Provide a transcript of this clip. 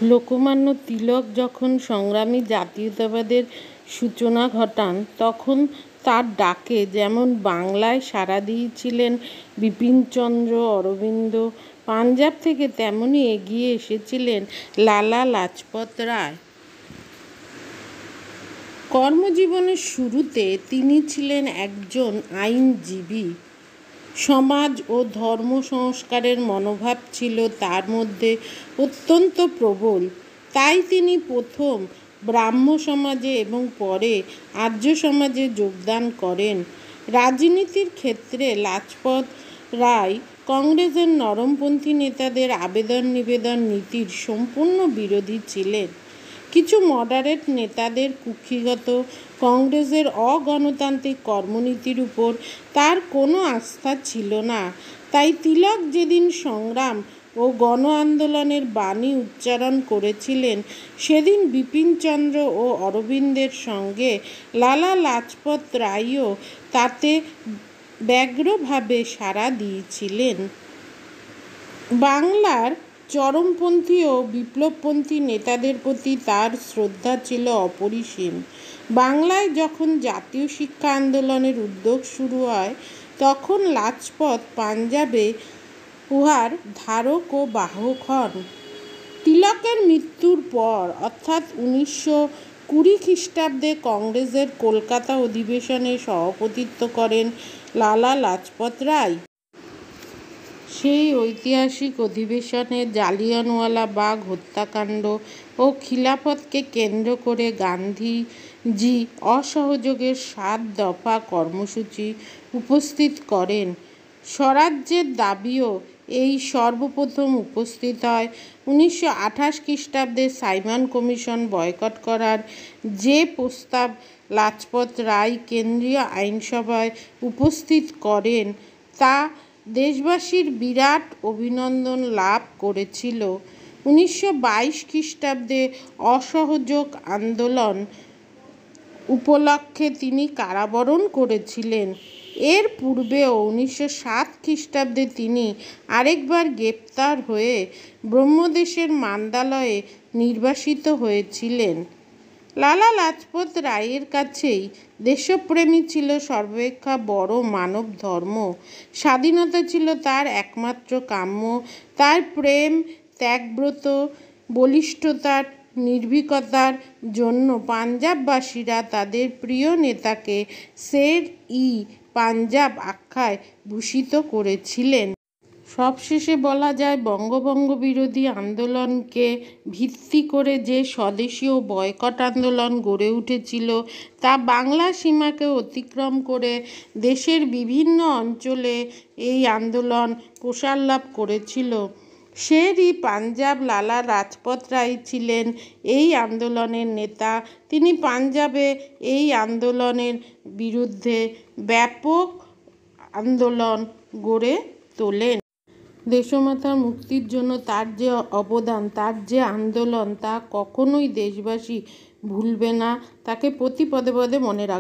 লোকমান্য তিলক যখন সংগ্রামী জাতীয়তাবাদের সূচনা ঘটান, তখন তার ডাকে যেমন বাংলায় সাড়া দিয়েছিলেন বিপিনচন্দ্র অরবিন্দ, পাঞ্জাব থেকে তেমনি এগিয়ে এসেছিলেন লালা লাজপত রায়। কর্মজীবনের শুরুতে তিনি ছিলেন একজন আইনজীবী। সমাজ ও ধর্ম সংস্কারের মনোভাব ছিল তার মধ্যে অত্যন্ত প্রবল। তাই তিনি প্রথম ব্রাহ্ম সমাজে এবং পরে আর্য সমাজে যোগদান করেন। রাজনীতির ক্ষেত্রে লাজপত রায় কংগ্রেসের নরমপন্থী নেতাদের আবেদন নিবেদন নীতির সম্পূর্ণ বিরোধী ছিলেন। কিছু মডারেট নেতাদের কুক্ষিগত কংগ্রেসের অগণতান্ত্রিক কর্মনীতির উপর তার কোনো আস্থা ছিল না। তাই তিলক যেদিন সংগ্রাম ও গণ আন্দোলনের বাণী উচ্চারণ করেছিলেন, সেদিন বিপিনচন্দ্র ও অরবিন্দের সঙ্গে লালা লাজপত রায়ও তাতে ব্যগ্রভাবে সাড়া দিয়েছিলেন। বাংলার চরমপন্থী ও বিপ্লবপন্থী নেতাদের প্রতি তার শ্রদ্ধা ছিল অপরিসীম। বাংলায় যখন জাতীয় শিক্ষা আন্দোলনের উদ্যোগ শুরু হয়, তখন লাজপত পাঞ্জাবে উহার ধারক ও বাহক হন। তিলকের মৃত্যুর পর অর্থাৎ 1920 খ্রিস্টাব্দে কংগ্রেসের কলকাতা অধিবেশনে সভাপতিত্ব করেন লালা লাজপত রায়। সেই ঐতিহাসিক অধিবেশনে জালিয়ানওয়ালাবাগ হত্যাকাণ্ড ও খিলাফতকে কেন্দ্র করে গান্ধীজি অসহযোগের 7 দফা কর্মসূচি উপস্থিত করেন। স্বরাজ্যের দাবিও এই সর্বপ্রথম উপস্থিত হয়। 1928 খ্রিস্টাব্দে সাইমন কমিশন বয়কট করার যে প্রস্তাব লাজপত রায় কেন্দ্রীয় আইনসভায় উপস্থিত করেন, তা দেশবাসীর বিরাট অভিনন্দন লাভ করেছিল। 1922 খ্রিস্টাব্দে অসহযোগ আন্দোলন উপলক্ষে তিনি কারাবরণ করেছিলেন। এর পূর্বেও 1907 খ্রিস্টাব্দে তিনি আরেকবার গ্রেপ্তার হয়ে ব্রহ্মদেশের মান্দালয়ে নির্বাসিত হয়েছিলেন। লালা লাজপত রায়ের কাছেই দেশপ্রেমই ছিল সর্বাপেক্ষা বড় মানব ধর্ম। স্বাধীনতা ছিল তার একমাত্র কাম্য। তার প্রেম, ত্যাগব্রত, বলিষ্ঠতার, নির্ভীকতার জন্য পাঞ্জাববাসীরা তাদের প্রিয় নেতাকে শের-ই-পাঞ্জাব আখ্যায় ভূষিত করেছিলেন। সবশেষে বলা যায়, বঙ্গভঙ্গ বিরোধী আন্দোলনকে ভিত্তি করে যে স্বদেশী ও বয়কট আন্দোলন গড়ে উঠেছিল, তা বাংলা সীমাকে অতিক্রম করে দেশের বিভিন্ন অঞ্চলে এই আন্দোলন প্রসার লাভ করেছিল। শের-ই-পাঞ্জাব লালা লাজপত রায় ছিলেন এই আন্দোলনের নেতা। তিনি পাঞ্জাবে এই আন্দোলনের বিরুদ্ধে ব্যাপক আন্দোলন গড়ে তোলেন। দেশমাতার মুক্তির জন্য তার যে অবদান, তার যে আন্দোলন, তা কখনোই দেশবাসী ভুলবে না। তাকে প্রতি পদে পদে মনে রাখবে।